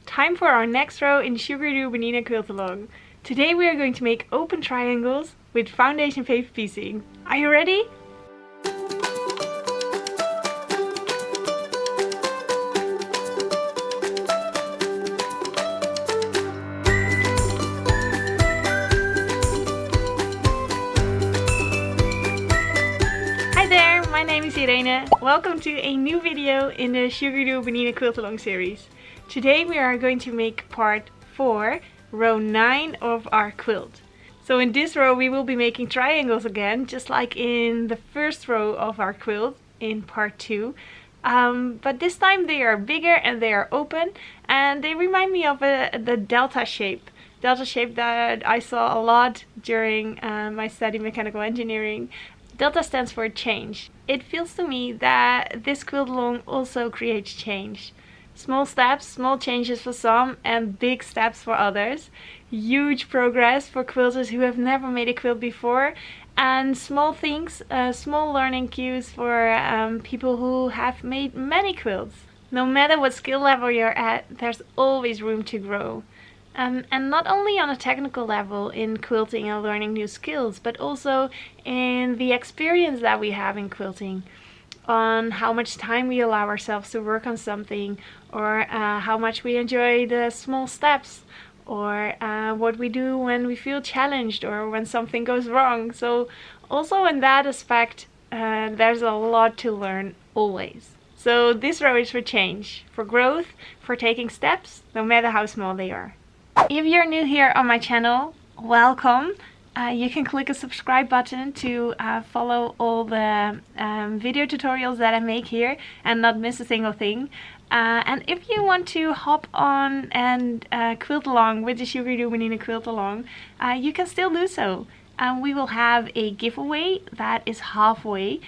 Time for our next row in Sugaridoo Bernina QAL. Today we are going to make open triangles with foundation paper piecing. Are you ready? Hi there, my name is Irene. Welcome to a new video in the Sugaridoo Bernina QAL series. Today we are going to make part 4, row 9 of our quilt. So in this row we will be making triangles again, just like in the first row of our quilt in part 2. But this time they are bigger and they are open, and they remind me of the delta shape. Delta shape that I saw a lot during my study mechanical engineering. Delta stands for change. It feels to me that this quilt along also creates change. Small steps, small changes for some, and big steps for others. Huge progress for quilters who have never made a quilt before, and small things, small learning cues for people who have made many quilts. No matter what skill level you're at, there's always room to grow. And not only on a technical level in quilting and learning new skills, but also in the experience that we have in quilting, on how much time we allow ourselves to work on something, or how much we enjoy the small steps, or what we do when we feel challenged or when something goes wrong. So also in that aspect, there's a lot to learn always. So this row is for change, for growth, for taking steps, no matter how small they are. If you're new here on my channel, welcome. You can click a subscribe button to follow all the video tutorials that I make here and not miss a single thing. And if you want to hop on and quilt along with the Sugaridoo Bernina QAL, you can still do so. We will have a giveaway that is halfway.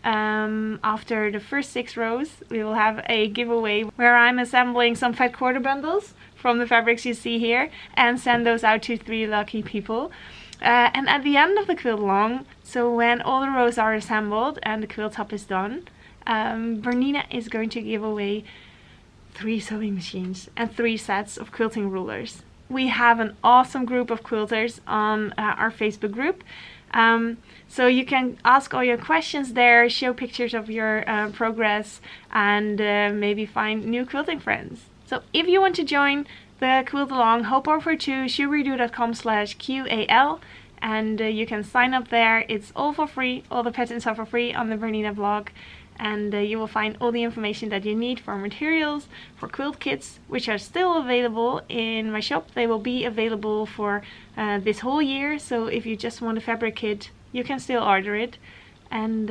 After the first 6 rows, we will have a giveaway where I'm assembling some fat quarter bundles from the fabrics you see here and send those out to 3 lucky people. And at the end of the quilt along, so when all the rows are assembled and the quilt top is done, Bernina is going to give away 3 sewing machines and 3 sets of quilting rulers. We have an awesome group of quilters on our Facebook group. So you can ask all your questions there, show pictures of your progress, and maybe find new quilting friends. So if you want to join the quilt along, hop over to sugaridoo.com/QAL and you can sign up there. It's all for free. All the patterns are for free on the Bernina blog, and you will find all the information that you need for materials, for quilt kits, which are still available in my shop. They will be available for this whole year, so if you just want a fabric kit, you can still order it. And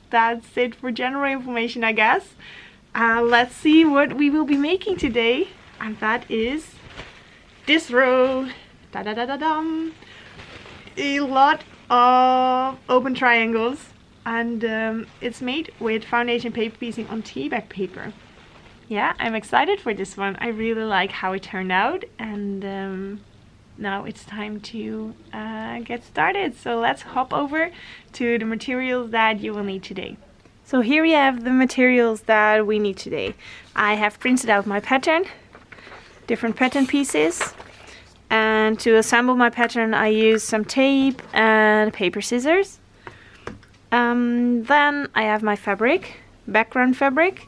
that's it for general information, I guess. Let's see what we will be making today, and that is this row. Da-da-da-da-dum. A lot of open triangles, and it's made with foundation paper piecing on teabag paper. Yeah, I'm excited for this one. I really like how it turned out, and now it's time to get started. So let's hop over to the materials that you will need today. So here we have the materials that we need today. I have printed out my pattern, different pattern pieces, and to assemble my pattern I use some tape and paper scissors. Then I have my fabric, background fabric,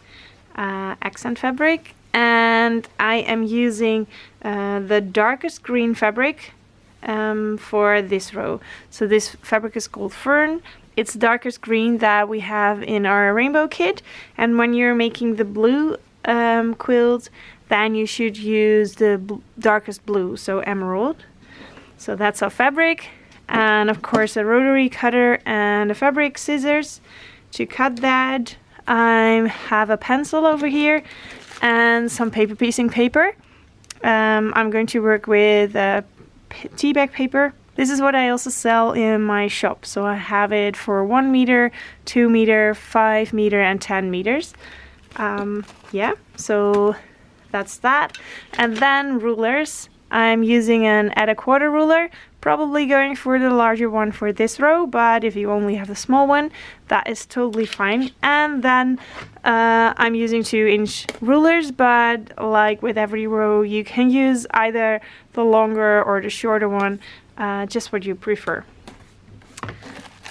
accent fabric, and I am using the darkest green fabric for this row. So this fabric is called Fern. It's darkest green that we have in our rainbow kit, and when you're making the blue quilt, then you should use the darkest blue, so emerald. So that's our fabric, and of course a rotary cutter and a fabric scissors to cut that. I have a pencil over here and some paper piecing paper. I'm going to work with teabag paper. This is what I also sell in my shop. So I have it for 1 meter, 2 meter, 5 meter, and 10 meters. Yeah, so that's that. And then rulers. I'm using an add a quarter ruler, probably going for the larger one for this row, but if you only have the small one, that is totally fine. And then I'm using 2-inch rulers, but like with every row, you can use either the longer or the shorter one, just what you prefer.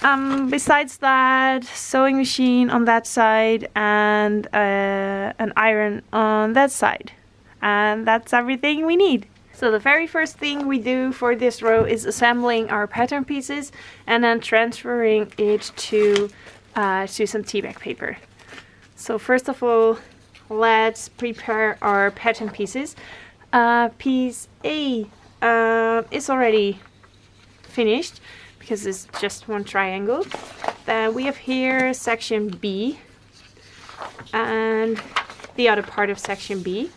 Besides that, sewing machine on that side and an iron on that side. And that's everything we need. So the very first thing we do for this row is assembling our pattern pieces and then transferring it to some teabag paper. So first of all, let's prepare our pattern pieces. Piece A is already finished because it's just one triangle. Then we have here section B and the other part of section B.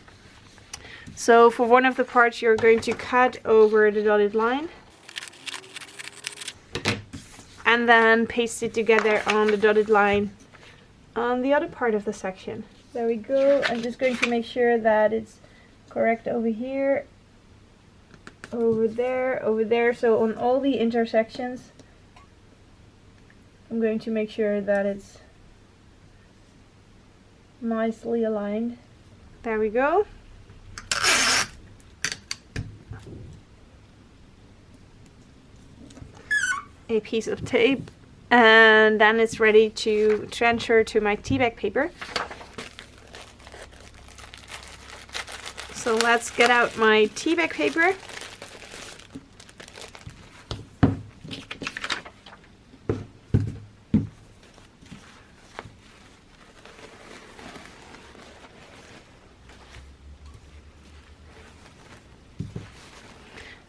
So for one of the parts you're going to cut over the dotted line and then paste it together on the dotted line on the other part of the section. There we go. I'm just going to make sure that it's correct over here, over there. So on all the intersections I'm going to make sure that it's nicely aligned. There we go. A piece of tape, and then it's ready to transfer to my teabag paper. So let's get out my teabag paper.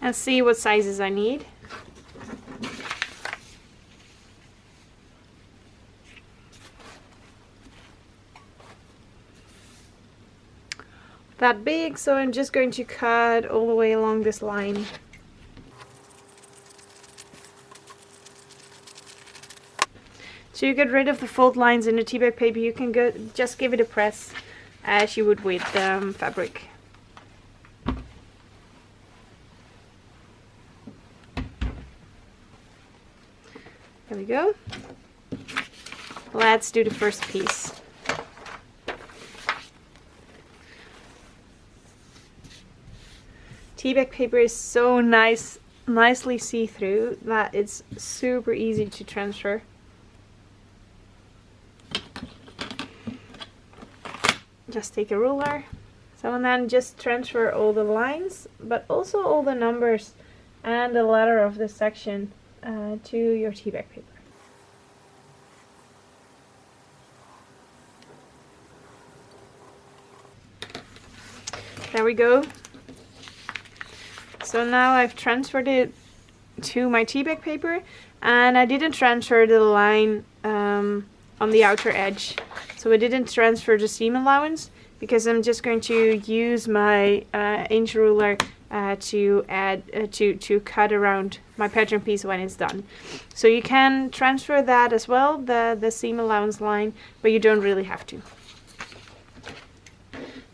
And see what sizes I need. That big, so I'm just going to cut all the way along this line. To get rid of the fold lines in the teabag paper, you can just give it a press as you would with fabric. There we go. Let's do the first piece. Teabag paper is so nicely see-through that it's super easy to transfer. Just take a ruler. So and then just transfer all the lines, but also all the numbers and the letter of the section to your teabag paper. There we go. So now I've transferred it to my teabag paper, and I didn't transfer the line on the outer edge. So I didn't transfer the seam allowance because I'm just going to use my inch ruler to cut around my pattern piece when it's done. So you can transfer that as well, the seam allowance line, but you don't really have to.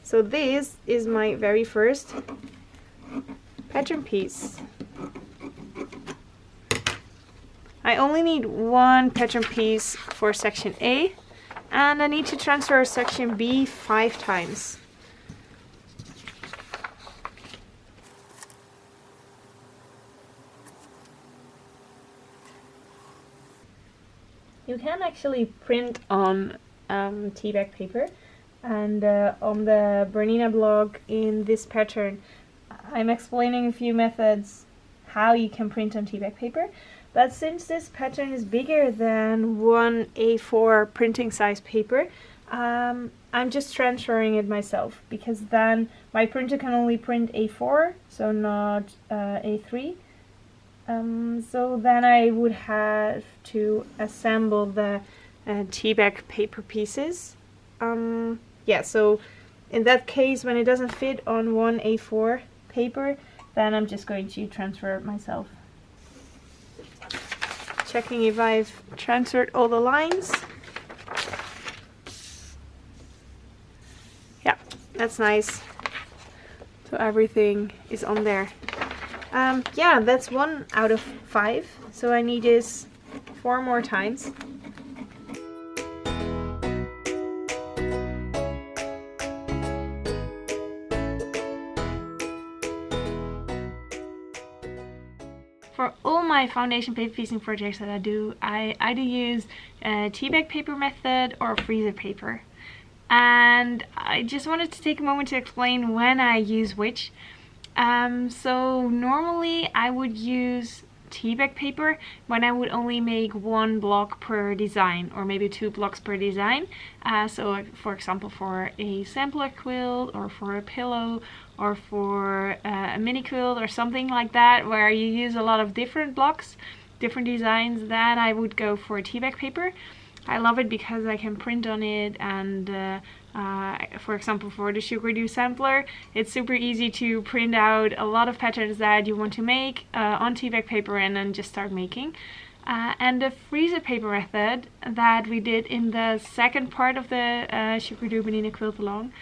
So this is my very first pattern piece. I only need one pattern piece for section A, and I need to transfer section B 5 times. You can actually print on teabag paper, and on the Bernina blog in this pattern I'm explaining a few methods how you can print on teabag paper, but since this pattern is bigger than one A4 printing size paper, I'm just transferring it myself, because then my printer can only print A4, so not A3. So then I would have to assemble the teabag paper pieces. Yeah, so in that case, when it doesn't fit on one A4 paper, then I'm just going to transfer it myself. Checking if I've transferred all the lines. Yeah, that's nice. So everything is on there. Yeah, that's 1 out of 5. So I need this 4 more times. For all my foundation paper piecing projects that I do, I either use a teabag paper method or freezer paper. And I just wanted to take a moment to explain when I use which. So normally I would use teabag paper when I would only make 1 block per design, or maybe 2 blocks per design. So for example, for a sampler quilt, or for a pillow, or for a mini quilt or something like that, where you use a lot of different blocks, different designs, then I would go for teabag paper. I love it because I can print on it, and for example, for the Sugaridoo Sampler, it's super easy to print out a lot of patterns that you want to make on teabag paper and then just start making. And the freezer paper method that we did in the second part of the Sugaridoo Bernina Quilt Along,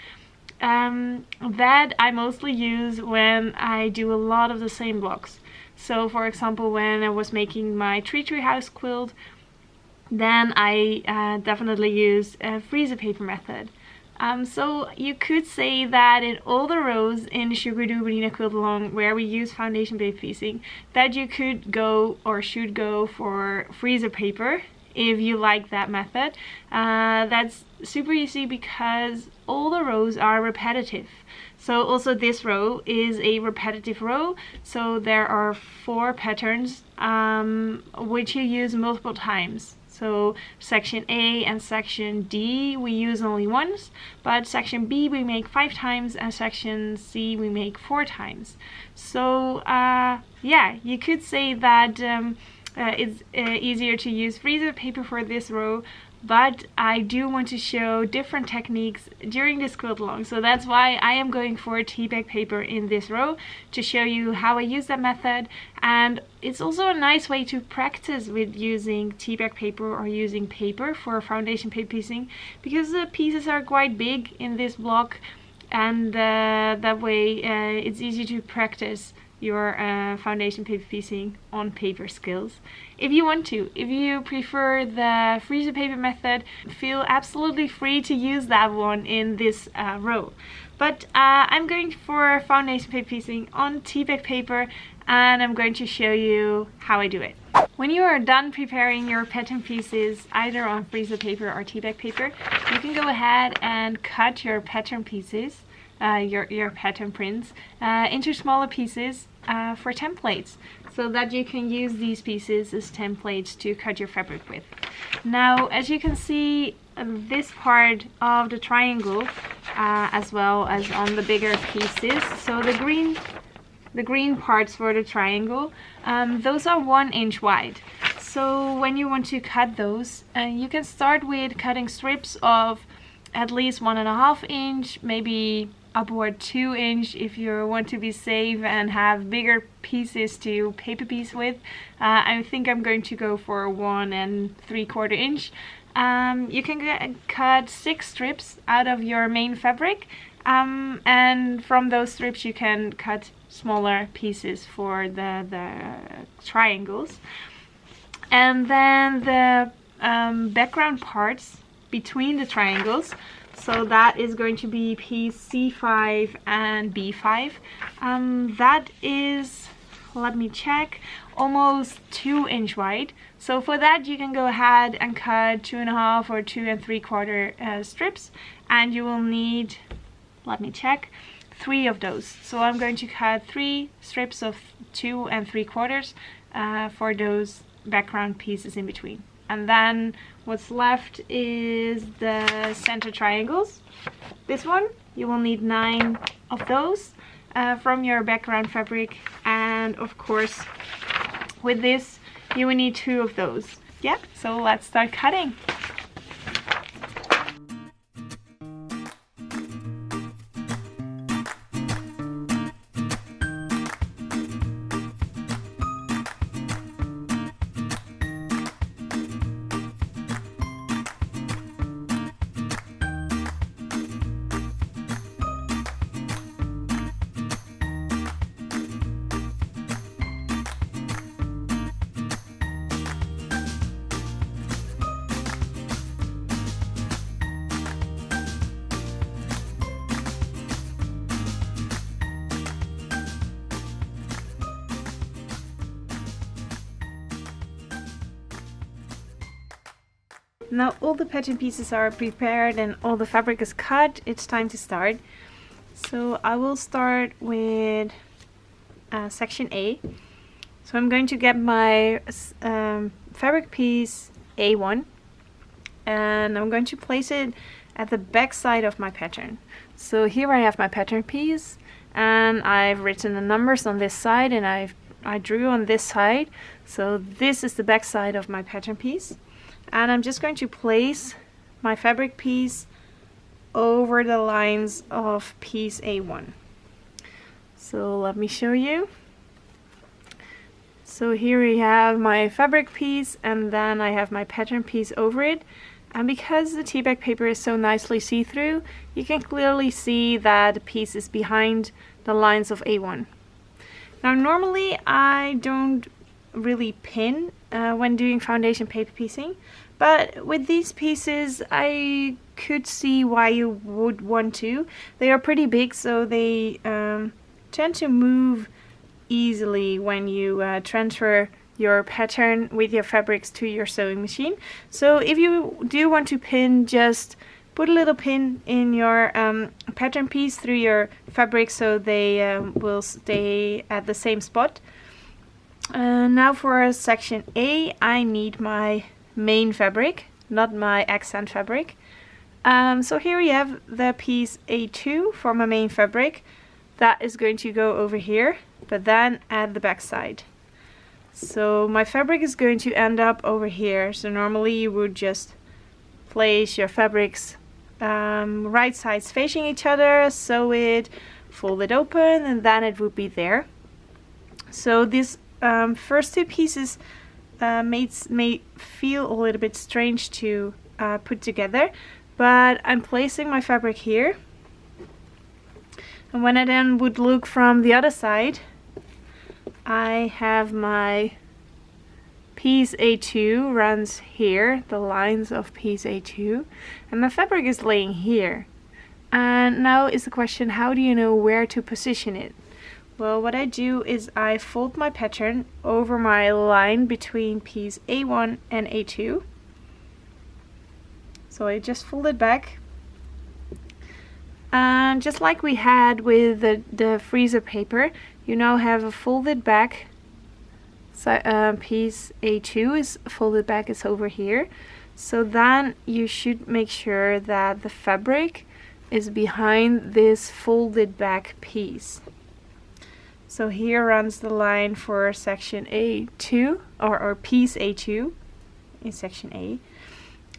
that I mostly use when I do a lot of the same blocks. So for example, when I was making my tree house quilt, then I definitely use a freezer paper method. So you could say that in all the rows in Sugaridoo Bernina Quilt Along where we use foundation paper piecing, that you could go or should go for freezer paper if you like that method. That's super easy because all the rows are repetitive. So also this row is a repetitive row, so there are 4 patterns which you use multiple times. So section A and section D we use only once, but section B we make 5 times, and section C we make 4 times. So yeah, you could say that it's easier to use freezer paper for this row, but I do want to show different techniques during this quilt along, so that's why I am going for teabag paper in this row, to show you how I use that method. And it's also a nice way to practice with using teabag paper or using paper for foundation paper piecing, because the pieces are quite big in this block, and that way it's easy to practice your foundation paper piecing on paper skills. If you want to, if you prefer the freezer paper method, feel absolutely free to use that one in this row. But I'm going for foundation paper piecing on teabag paper, and I'm going to show you how I do it. When you are done preparing your pattern pieces either on freezer paper or teabag paper, you can go ahead and cut your pattern pieces, your pattern prints, into smaller pieces for templates, so that you can use these pieces as templates to cut your fabric with. Now, as you can see, this part of the triangle, as well as on the bigger pieces, so the green parts for the triangle, those are 1 inch wide. So when you want to cut those, you can start with cutting strips of at least 1.5 inch, maybe upward 2 inch if you want to be safe and have bigger pieces to paper piece with. I think I'm going to go for 1 3/4 inch. You can cut 6 strips out of your main fabric, and from those strips you can cut smaller pieces for the triangles. And then the background parts between the triangles, so that is going to be piece C5 and B5. That is, let me check, almost 2 inch wide. So for that you can go ahead and cut 2.5 or 2 3/4 strips, and you will need, let me check, 3 of those. So I'm going to cut 3 strips of 2 3/4 for those background pieces in between. And then what's left is the center triangles. This one, you will need 9 of those from your background fabric, and of course with this you will need 2 of those. Yeah, so let's start cutting. Now all the pattern pieces are prepared and all the fabric is cut. It's time to start. So I will start with section A. So I'm going to get my fabric piece A1 and I'm going to place it at the back side of my pattern. So here I have my pattern piece and I've written the numbers on this side and I drew on this side. So this is the back side of my pattern piece. And I'm just going to place my fabric piece over the lines of piece A1. So let me show you. So here we have my fabric piece and then I have my pattern piece over it. And because the teabag paper is so nicely see-through, you can clearly see that the piece is behind the lines of A1. Now normally I don't really pin when doing foundation paper piecing, but with these pieces I could see why you would want to. They are pretty big, so they tend to move easily when you transfer your pattern with your fabrics to your sewing machine. So if you do want to pin, just put a little pin in your pattern piece through your fabric so they will stay at the same spot. Now for section A, I need my main fabric, not my accent fabric. So here we have the piece A2 for my main fabric. That is going to go over here, but then at the back side. So my fabric is going to end up over here. So normally you would just place your fabrics right sides facing each other, sew it, fold it open, and then it would be there. So these first two pieces may feel a little bit strange to put together, but I'm placing my fabric here. And when I then would look from the other side, I have my piece A2 runs here, the lines of piece A2, and my fabric is laying here. And now is the question, how do you know where to position it? Well, what I do is I fold my pattern over my line between piece A1 and A2. So I just fold it back. And just like we had with the freezer paper, you now have a folded back. So, piece A2 is folded back, is over here. So then you should make sure that the fabric is behind this folded back piece. So here runs the line for section A2 or piece A2 in section A.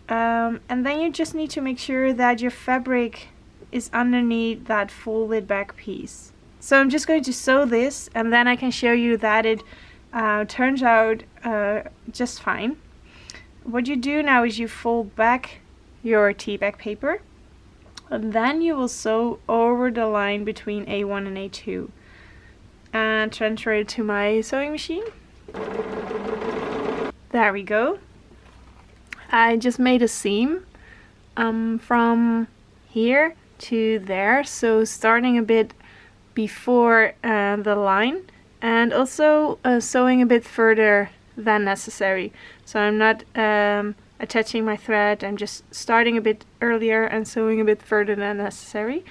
And then you just need to make sure that your fabric is underneath that folded back piece. So I'm just going to sew this and then I can show you that it turns out just fine. What you do now is you fold back your teabag paper and then you will sew over the line between A1 and A2 and transfer it to my sewing machine. There we go. I just made a seam from here to there, so starting a bit before the line and also sewing a bit further than necessary. So I'm not attaching my thread, I'm just starting a bit earlier and sewing a bit further than necessary.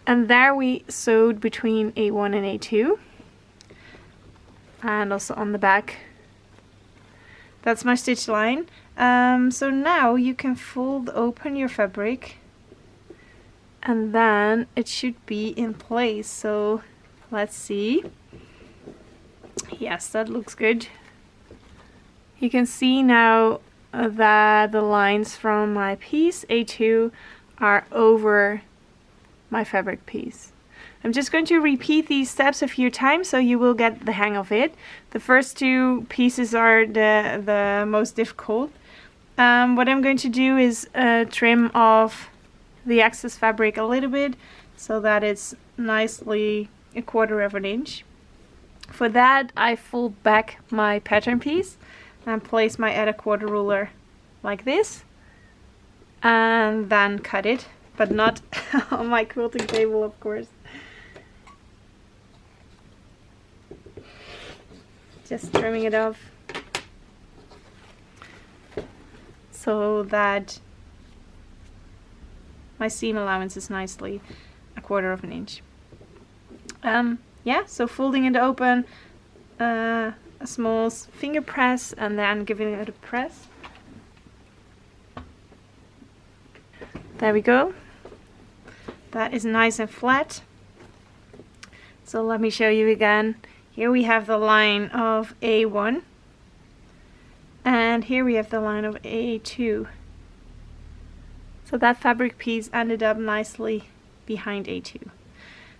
And there we sewed between A1 and A2 and also on the back. That's my stitch line. So now you can fold open your fabric and then it should be in place. So let's see. Yes, that looks good. You can see now that the lines from my piece A2 are over my fabric piece. I'm just going to repeat these steps a few times so you will get the hang of it. The first two pieces are the most difficult. What I'm going to do is trim off the excess fabric a little bit so that it's nicely 1/4 of an inch. For that I fold back my pattern piece and place my add 1/4 ruler like this and then cut it, but not on my quilting table, of course. Just trimming it off. so that my seam allowance is nicely 1/4 of an inch. Yeah, so folding it open, a small finger press, and then giving it a press. There we go. That is nice and flat. So let me show you again. Here we have the line of A1, and here we have the line of A2. So that fabric piece ended up nicely behind A2.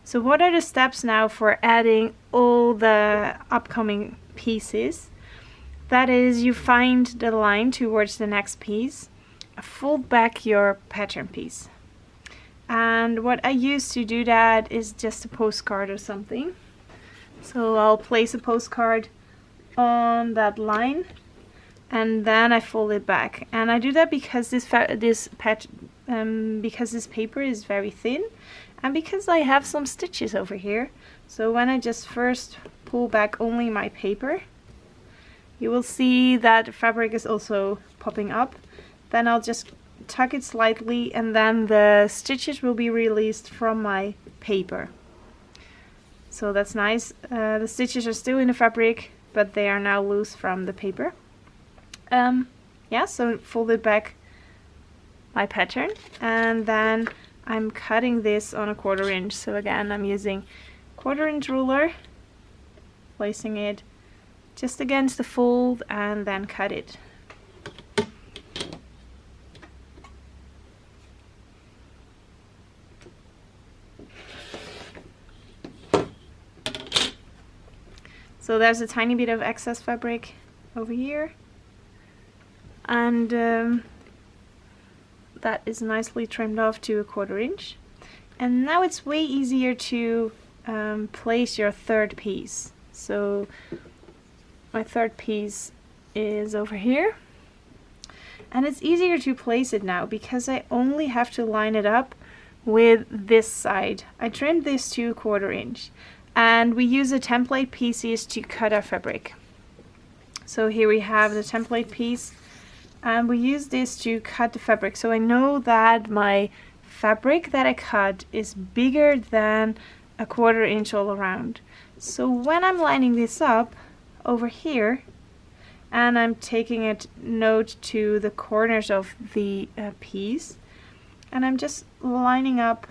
So what are the steps now for adding all the upcoming pieces? That is, you find the line towards the next piece, fold back your pattern piece. And what I use to do that is just a postcard or something. So I'll place a postcard on that line, and then I fold it back. And I do that because this paper is very thin, and because I have some stitches over here. So when I just first pull back only my paper, you will see that the fabric is also popping up. Then I'll just tuck it slightly, and then the stitches will be released from my paper. So that's nice. The stitches are still in the fabric, but they are now loose from the paper. Yeah, so folded back my pattern, and then I'm cutting this on 1/4 inch. So again, I'm using 1/4 inch ruler, placing it just against the fold, and then cut it. So there's a tiny bit of excess fabric over here, and that is nicely trimmed off to 1/4 inch. And now it's way easier to place your third piece. So my third piece is over here, and it's easier to place it now because I only have to line it up with this side. I trimmed this to 1/4 inch, and we use the template pieces to cut our fabric. So here we have the template piece, and we use this to cut the fabric. So I know that my fabric that I cut is bigger than 1/4 inch all around. So when I'm lining this up over here, and I'm taking a note to the corners of the piece, and I'm just lining up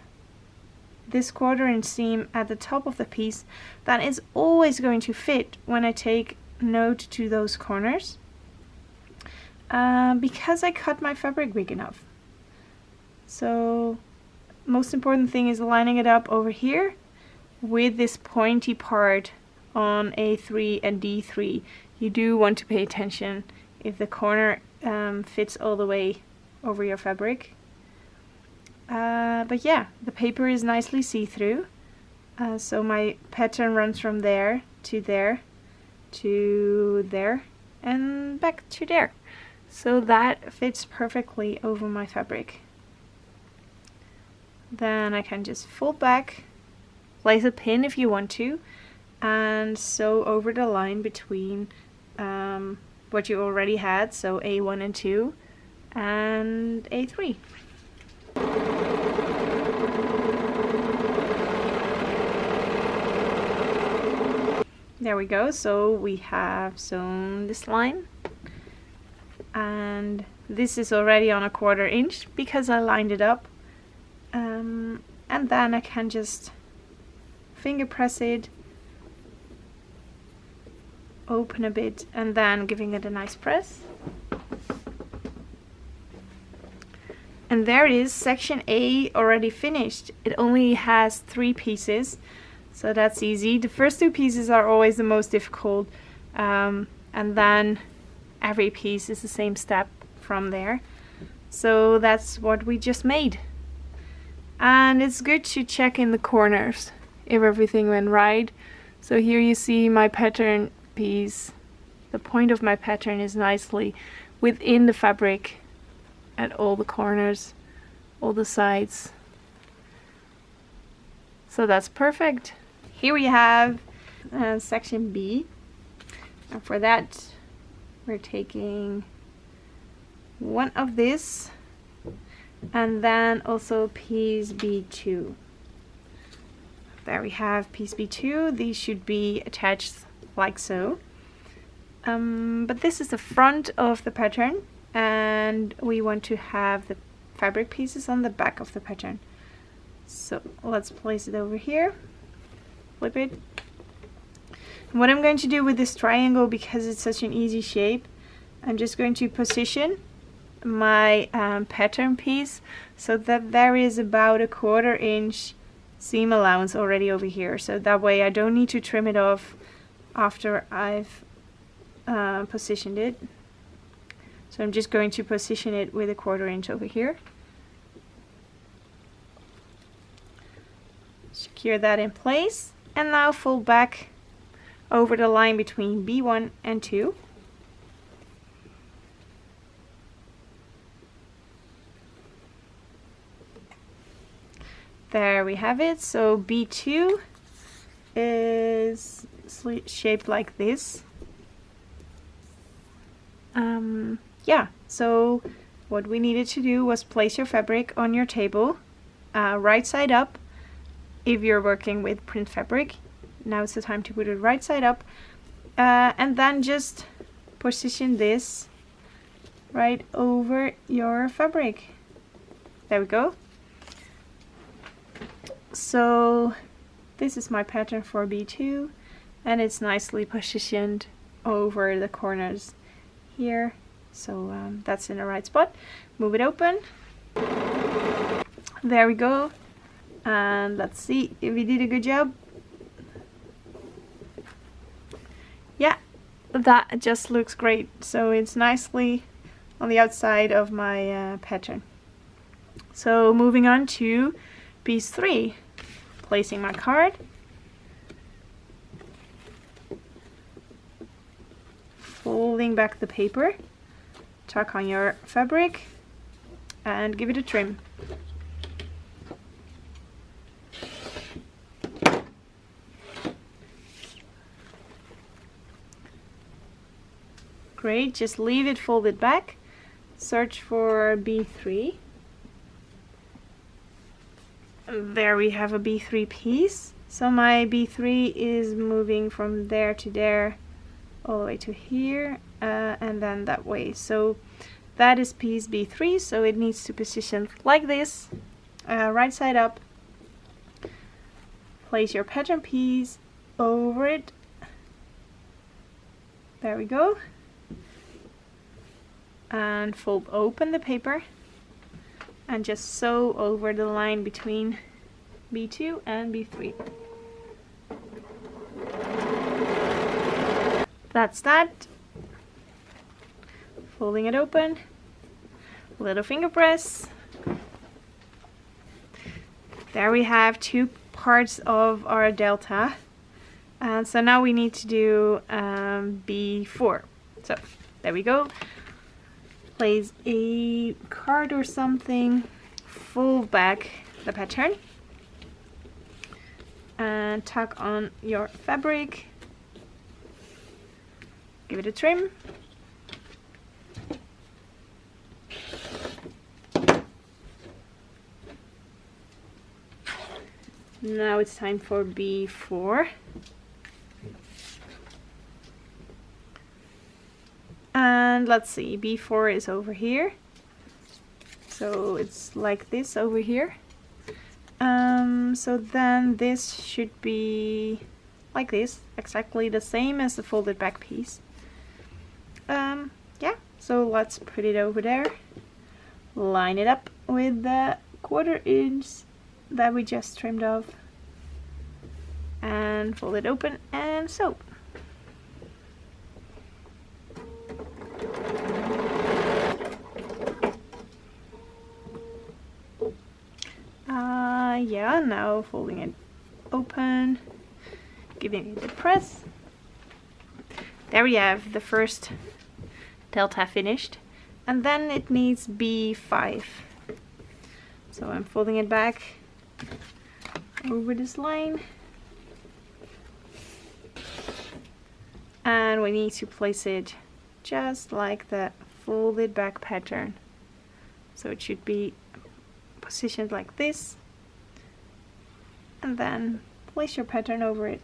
this 1/4 inch seam at the top of the piece, that is always going to fit when I take note to those corners, because I cut my fabric big enough. So most important thing is lining it up over here with this pointy part on A3 and D3. You do want to pay attention if the corner fits all the way over your fabric. But yeah, the paper is nicely see-through, so my pattern runs from there to there to there and back to there. So that fits perfectly over my fabric. Then I can just fold back, place a pin if you want to, and sew over the line between what you already had, so A1 and 2 and A3. There we go. So we have sewn this line, and this is already on 1/4 inch because I lined it up, and then I can just finger press it, open a bit, and then giving it a nice press. And there it is, section A already finished. It only has 3 pieces, so that's easy. The first 2 pieces are always the most difficult, and then every piece is the same step from there. So that's what we just made. And it's good to check in the corners if everything went right. So here you see my pattern piece. The point of my pattern is nicely within the fabric at all the corners, all the sides. So that's perfect. Here we have section B, and for that we're taking one of this, and then also piece B2. There we have piece B2. These should be attached like so. But this is the front of the pattern, and we want to have the fabric pieces on the back of the pattern. So let's place it over here, flip it. And what I'm going to do with this triangle, because it's such an easy shape, I'm just going to position my pattern piece so that there is about a 1/4 inch seam allowance already over here. So that way I don't need to trim it off after I've positioned it. So I'm just going to position it with a 1/4 inch over here. Secure that in place, and now fold back over the line between B1 and 2. There we have it. So B2 is shaped like this. Yeah, so what we needed to do was place your fabric on your table, right side up. If you're working with print fabric, now it's the time to put it right side up, and then just position this right over your fabric. There we go. So this is my pattern for B2, and it's nicely positioned over the corners here. So that's in the right spot. Move it open. There we go. And let's see if we did a good job. Yeah, that just looks great. So it's nicely on the outside of my pattern. So moving on to piece 3. Placing my card. Folding back the paper. Tuck on your fabric and give it a trim. Great, just leave it folded back. Search for B3. There we have a B3 piece. So my B3 is moving from there to there, all the way to here, and then that way. So that is piece B3, so it needs to position like this, right side up. Place your pattern piece over it. There we go. And fold open the paper and just sew over the line between B2 and B3. That's that. Folding it open, little finger press. There we have 2 parts of our delta, and so now we need to do B4. So there we go. Place a card or something, fold back the pattern, and tuck on your fabric. Give it a trim. Now it's time for B4. And let's see, B4 is over here. So it's like this over here. So then this should be like this, exactly the same as the folded back piece. Yeah, so let's put it over there. Line it up with the 1/4 inch that we just trimmed off. And fold it open and sew. Yeah, now folding it open, giving it a press. There we have the first delta finished, and then it needs B5. So I'm folding it back over this line, and we need to place it just like the folded back pattern. So it should be positioned like this, and then place your pattern over it.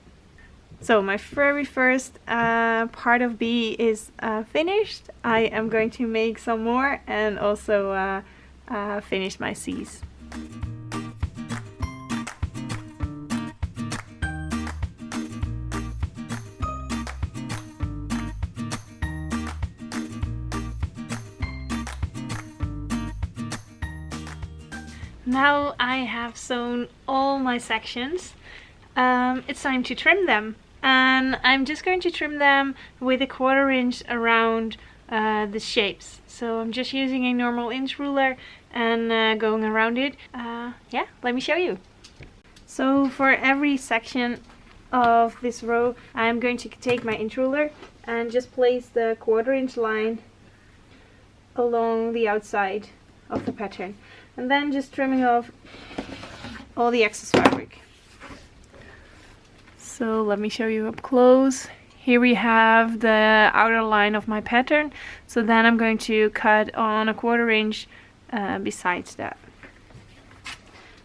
So my very first part of B is finished. I am going to make some more and also finish my C's. Now I have sewn all my sections. It's time to trim them, and I'm just going to trim them with 1/4 inch around the shapes. So I'm just using a normal inch ruler and going around it. Yeah, let me show you. So for every section of this row, I'm going to take my inch ruler and just place the 1/4 inch line along the outside of the pattern, and then just trimming off all the excess fabric. So let me show you up close. Here we have the outer line of my pattern. So then I'm going to cut on 1/4 inch besides that.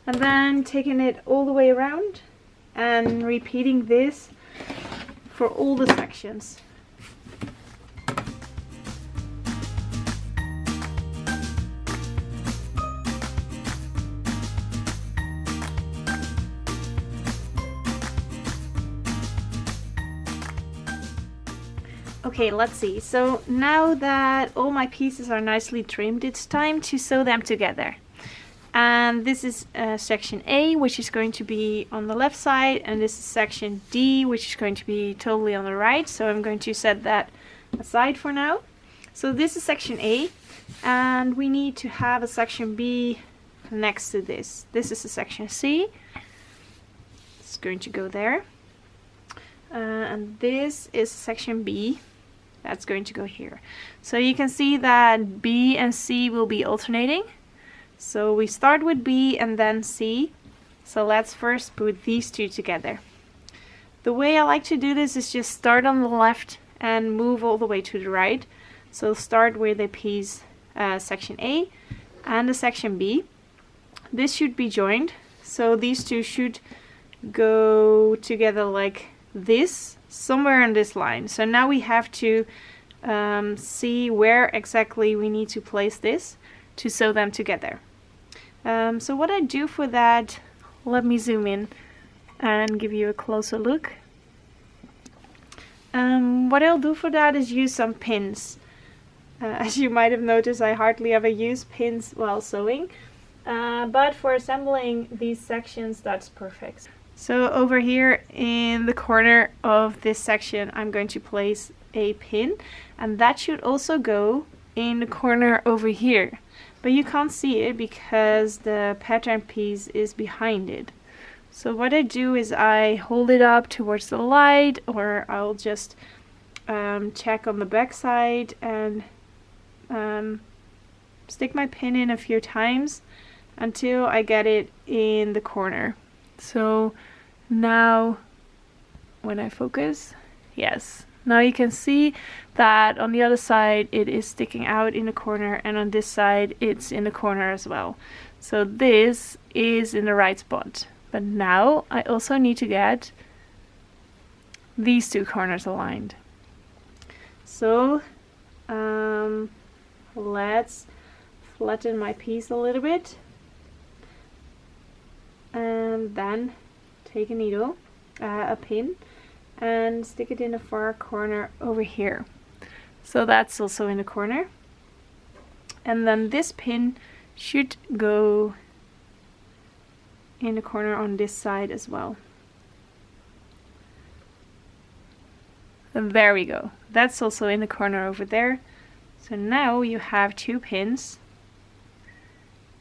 And then taking it all the way around and repeating this for all the sections. Okay, let's see. So now that all my pieces are nicely trimmed, it's time to sew them together. And this is section A, which is going to be on the left side, and this is section D, which is going to be totally on the right. So I'm going to set that aside for now. So this is section A, and we need to have a section B next to this. This is a section C. It's going to go there. And this is section B. That's going to go here. So you can see that B and C will be alternating. So we start with B and then C. So let's first put these two together. The way I like to do this is just start on the left and move all the way to the right. So start with a piece section A and a section B. This should be joined. So these two should go together like this, somewhere on this line. So now we have to see where exactly we need to place this to sew them together. So what I do for that, let me zoom in and give you a closer look. What I'll do for that is use some pins. As you might have noticed, I hardly ever use pins while sewing, but for assembling these sections, that's perfect. So over here in the corner of this section, I'm going to place a pin, and that should also go in the corner over here. But you can't see it because the pattern piece is behind it. So what I do is I hold it up towards the light, or I'll just check on the back side and stick my pin in a few times until I get it in the corner. So now when I focus, yes, now you can see that on the other side it is sticking out in the corner, and on this side it's in the corner as well. So this is in the right spot. But now I also need to get these two corners aligned. So let's flatten my piece a little bit, and then take a needle, a pin, and stick it in the far corner over here. So that's also in the corner. And then this pin should go in the corner on this side as well. And there we go. That's also in the corner over there. So now you have two pins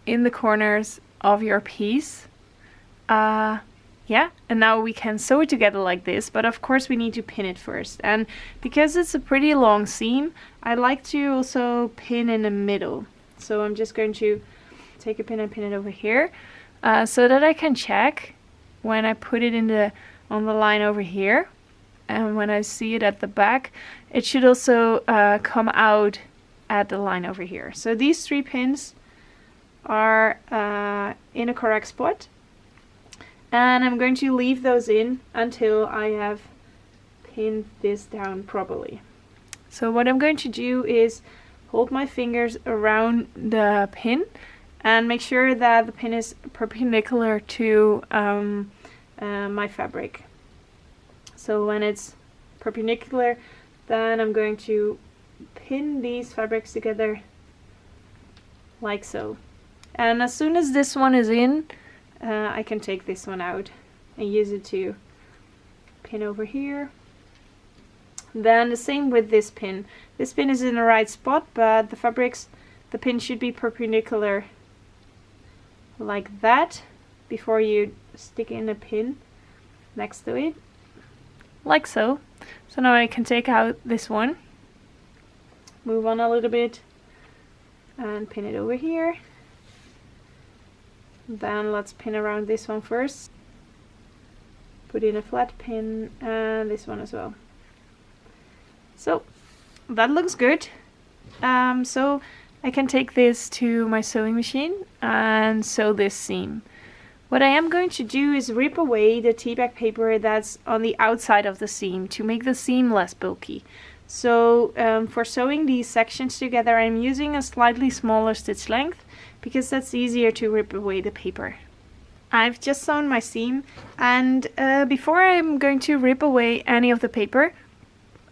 in the corners of your piece. Yeah, and now we can sew it together like this, but of course we need to pin it first. And because it's a pretty long seam, I like to also pin in the middle. So I'm just going to take a pin and pin it over here, so that I can check when I put it in on the line over here, and when I see it at the back, it should also come out add the line over here. So these 3 pins are in a correct spot, and I'm going to leave those in until I have pinned this down properly. So what I'm going to do is hold my fingers around the pin and make sure that the pin is perpendicular to my fabric. So when it's perpendicular, then I'm going to pin these fabrics together like so. And as soon as this one is in, I can take this one out and use it to pin over here. Then the same with this pin. This pin is in the right spot, but the pin should be perpendicular like that before you stick in a pin next to it, like so. So now I can take out this one, move on a little bit, and pin it over here. Then let's pin around this one first. Put in a flat pin and this one as well. So that looks good. So I can take this to my sewing machine and sew this seam. What I am going to do is rip away the teabag paper that's on the outside of the seam to make the seam less bulky. So for sewing these sections together, I'm using a slightly smaller stitch length because that's easier to rip away the paper. I've just sewn my seam, and before I'm going to rip away any of the paper,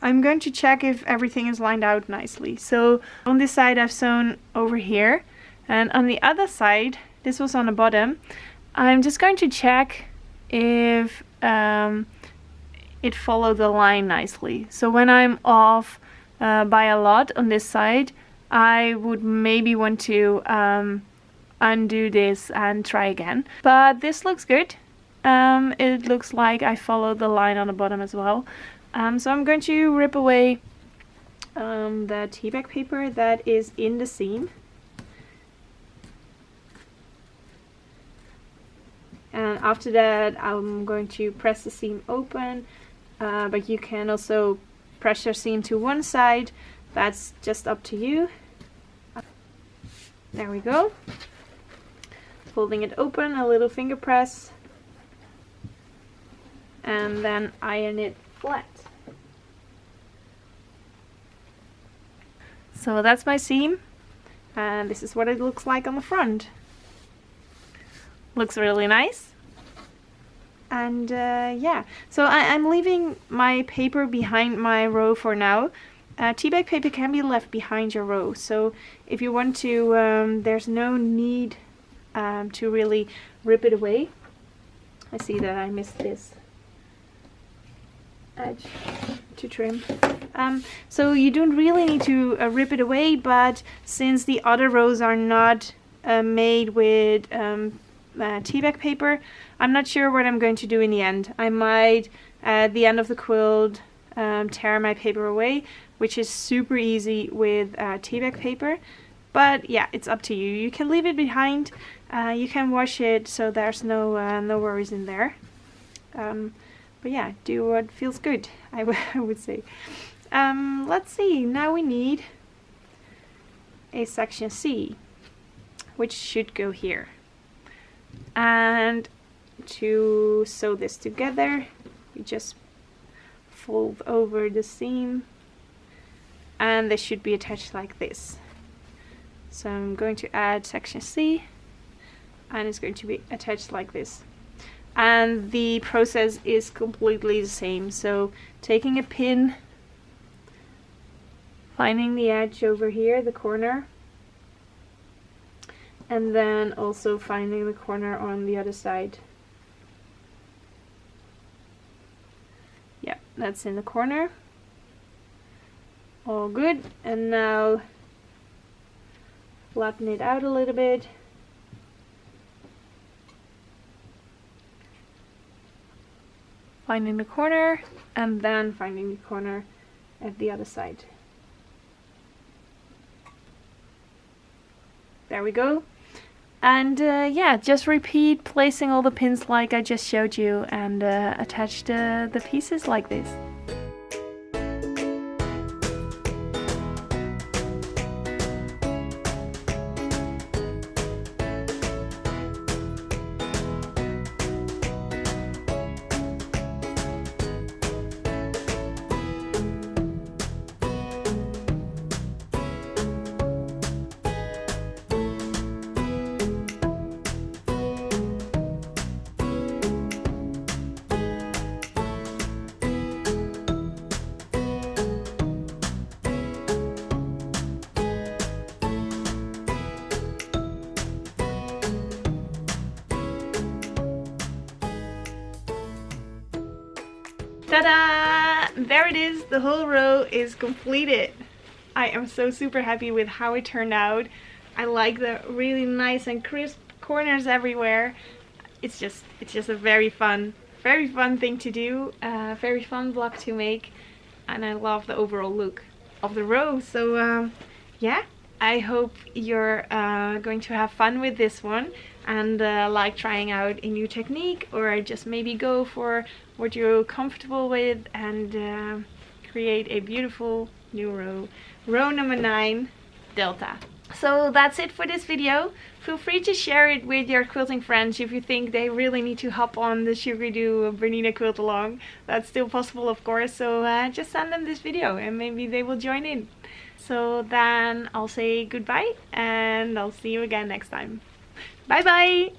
I'm going to check if everything is lined out nicely. So on this side I've sewn over here, and on the other side, this was on the bottom, I'm just going to check if it followed the line nicely. So when I'm off by a lot on this side, I would maybe want to undo this and try again. But this looks good. It looks like I followed the line on the bottom as well. So I'm going to rip away the teabag paper that is in the seam. And after that, I'm going to press the seam open, but you can also press your seam to one side. That's just up to you. There we go. Folding it open, a little finger press, and then iron it flat. So that's my seam, and this is what it looks like on the front. Looks really nice. And yeah, so I'm leaving my paper behind my row for now. Teabag paper can be left behind your row, so if you want to, there's no need to really rip it away. I see that I missed this edge to trim. So you don't really need to rip it away, but since the other rows are not made with teabag paper, I'm not sure what I'm going to do in the end. I might at the end of the quilt tear my paper away, which is super easy with teabag paper, but yeah, it's up to you. You can leave it behind, you can wash it, so there's no worries in there. But yeah, do what feels good, I would say. Let's see, now we need a section C, which should go here. And to sew this together, we just fold over the seam, and this should be attached like this. So I'm going to add section C, and it's going to be attached like this. And the process is completely the same. So taking a pin, finding the edge over here, the corner, and then also finding the corner on the other side. Yep, that's in the corner. All good. And now flatten it out a little bit. Finding the corner, and then finding the corner at the other side. There we go. And yeah, just repeat placing all the pins like I just showed you, and attach the pieces like this. Ta-da! There it is, the whole row is completed. I am so super happy with how it turned out. I like the really nice and crisp corners everywhere. It's just a very fun thing to do, very fun block to make, and I love the overall look of the row. So yeah, I hope you're going to have fun with this one and like trying out a new technique, or just maybe go for what you're comfortable with and create a beautiful new row. Row number 9, Delta. So that's it for this video. Feel free to share it with your quilting friends if you think they really need to hop on the Sugaridoo Bernina quilt along. That's still possible, of course, so just send them this video and maybe they will join in. So then I'll say goodbye and I'll see you again next time. Bye bye!